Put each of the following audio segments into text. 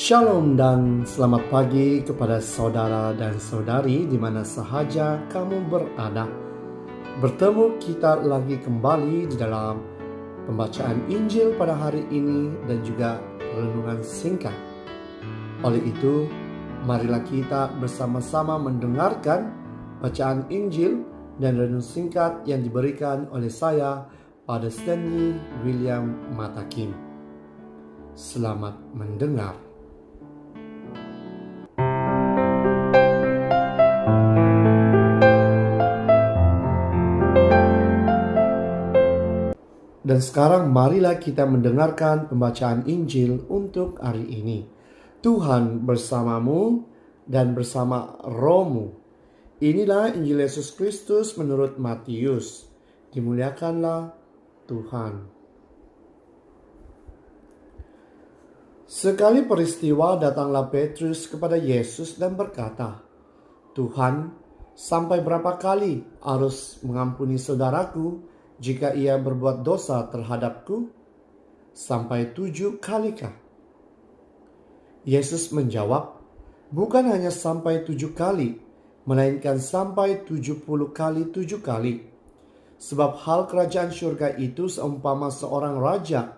Shalom dan selamat pagi kepada saudara dan saudari di mana sahaja kamu berada. Bertemu kita lagi kembali di dalam pembacaan Injil pada hari ini dan juga renungan singkat. Oleh itu, marilah kita bersama-sama mendengarkan bacaan Injil dan renungan singkat yang diberikan oleh saya, Pada Stanley William Matakin. Selamat mendengar. Dan sekarang marilah kita mendengarkan pembacaan Injil untuk hari ini. Tuhan bersamamu dan bersama rohmu. Inilah Injil Yesus Kristus menurut Matius. Dimuliakanlah Tuhan. Sekali peristiwa datanglah Petrus kepada Yesus dan berkata, "Tuhan, sampai berapa kali harus mengampuni saudaraku jika ia berbuat dosa terhadapku? Sampai 7 kalikah?" Yesus menjawab, "Bukan hanya sampai 7 kali, melainkan sampai 70 kali 7 kali. Sebab hal kerajaan surga itu seumpama seorang raja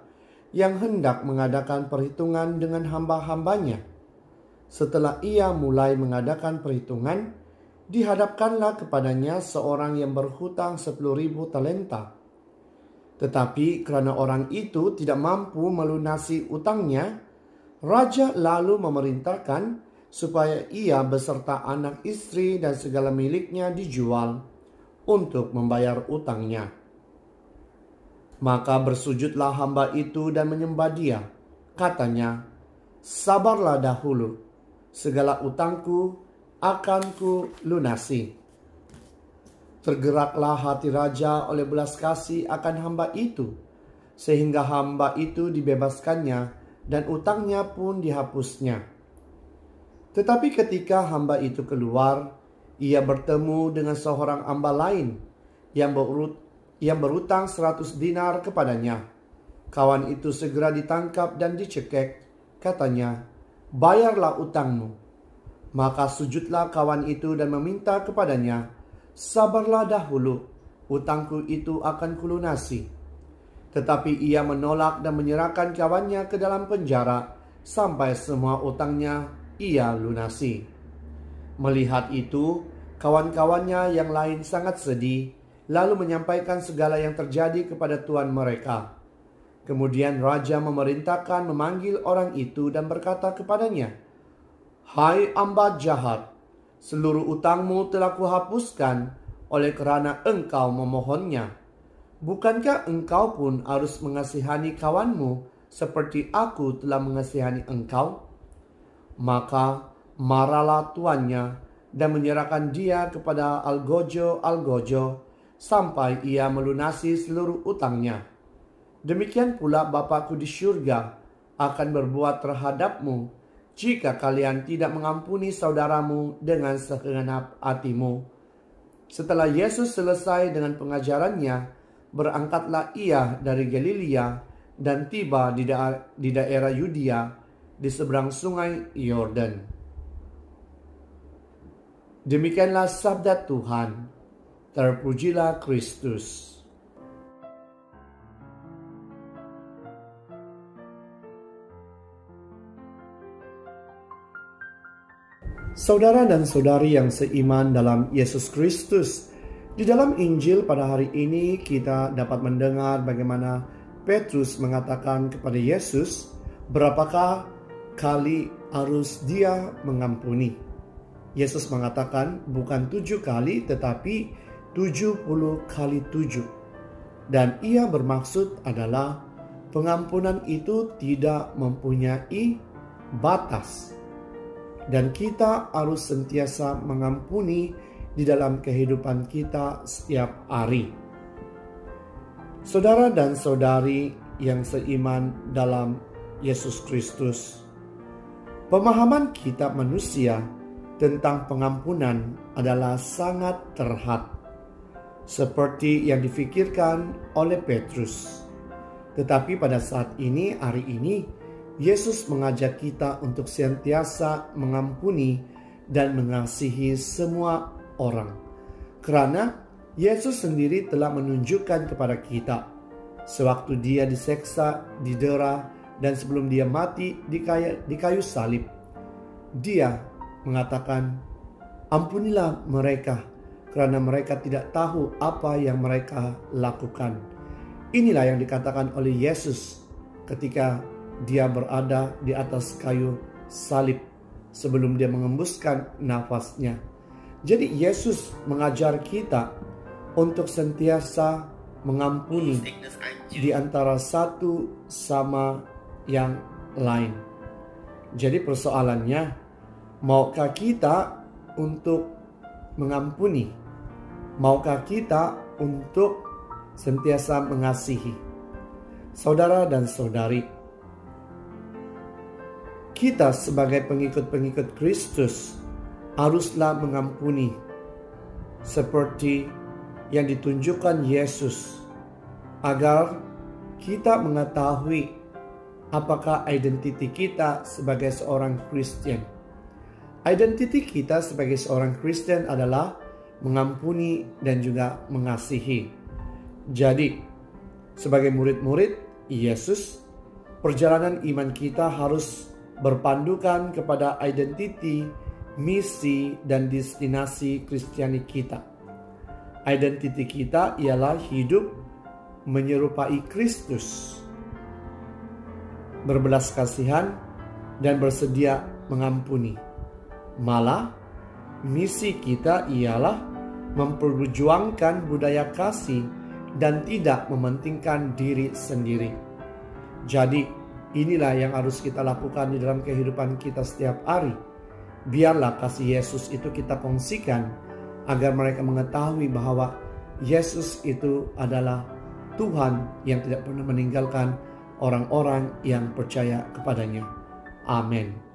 yang hendak mengadakan perhitungan dengan hamba-hambanya. Setelah ia mulai mengadakan perhitungan, dihadapkanlah kepadanya seorang yang berhutang 10.000 talenta. Tetapi karena orang itu tidak mampu melunasi utangnya, raja lalu memerintahkan supaya ia beserta anak istri dan segala miliknya dijual untuk membayar utangnya. Maka bersujudlah hamba itu dan menyembah dia. Katanya, 'Sabarlah dahulu, segala utangku akan ku lunasi.' Tergeraklah hati raja oleh belas kasih akan hamba itu, sehingga hamba itu dibebaskannya dan utangnya pun dihapusnya. Tetapi ketika hamba itu keluar, ia bertemu dengan seorang hamba lain yang berutang 100 dinar kepadanya. Kawan itu segera ditangkap dan dicekek. Katanya, 'Bayarlah utangmu.' Maka sujudlah kawan itu dan meminta kepadanya, 'Sabarlah dahulu, utangku itu akan kulunasi.' Tetapi ia menolak dan menyerahkan kawannya ke dalam penjara sampai semua utangnya ia lunasi. Melihat itu, kawan-kawannya yang lain sangat sedih, lalu menyampaikan segala yang terjadi kepada tuan mereka. Kemudian raja memerintahkan memanggil orang itu dan berkata kepadanya, 'Hai hamba jahat, seluruh utangmu telah kuhapuskan oleh kerana engkau memohonnya. Bukankah engkau pun harus mengasihani kawanmu seperti aku telah mengasihani engkau?' Maka marahlah tuannya dan menyerahkan dia kepada algojo sampai ia melunasi seluruh utangnya. Demikian pula Bapakku di surga akan berbuat terhadapmu jika kalian tidak mengampuni saudaramu dengan segenap hatimu." Setelah Yesus selesai dengan pengajarannya, berangkatlah ia dari Galilea dan tiba di daerah Yudea di seberang sungai Yordan. Demikianlah sabda Tuhan. Terpujilah Kristus. Saudara dan saudari yang seiman dalam Yesus Kristus, di dalam Injil pada hari ini kita dapat mendengar bagaimana Petrus mengatakan kepada Yesus, berapakah kali harus dia mengampuni. Yesus mengatakan bukan 7 kali tetapi 70 kali 7. Dan ia bermaksud adalah pengampunan itu tidak mempunyai batas. Dan kita harus sentiasa mengampuni di dalam kehidupan kita setiap hari. Saudara dan saudari yang seiman dalam Yesus Kristus, pemahaman kita manusia tentang pengampunan adalah sangat terhad, seperti yang difikirkan oleh Petrus. Tetapi pada saat ini, hari ini, Yesus mengajak kita untuk senantiasa mengampuni dan mengasihi semua orang. Karena Yesus sendiri telah menunjukkan kepada kita sewaktu dia diseksa, didera, dan sebelum dia mati di kayu salib. Dia mengatakan, "Ampunilah mereka, karena mereka tidak tahu apa yang mereka lakukan." Inilah yang dikatakan oleh Yesus ketika dia berada di atas kayu salib sebelum dia mengembuskan nafasnya. Jadi Yesus mengajar kita untuk sentiasa mengampuni di antara satu sama yang lain. Jadi persoalannya, maukah kita untuk mengampuni? Maukah kita untuk sentiasa mengasihi? Saudara dan saudari, kita sebagai pengikut-pengikut Kristus haruslah mengampuni seperti yang ditunjukkan Yesus, agar kita mengetahui apakah identiti kita sebagai seorang Kristen. Identiti kita sebagai seorang Kristen adalah mengampuni dan juga mengasihi. Jadi, sebagai murid-murid Yesus, perjalanan iman kita harus berpandukan kepada identiti, misi, dan destinasi Kristiani kita. Identiti kita ialah hidup menyerupai Kristus, berbelas kasihan, dan bersedia mengampuni. Malah, misi kita ialah memperjuangkan budaya kasih dan tidak mementingkan diri sendiri. Jadi, inilah yang harus kita lakukan di dalam kehidupan kita setiap hari. Biarlah kasih Yesus itu kita kongsikan agar mereka mengetahui bahwa Yesus itu adalah Tuhan yang tidak pernah meninggalkan orang-orang yang percaya kepadanya. Amin.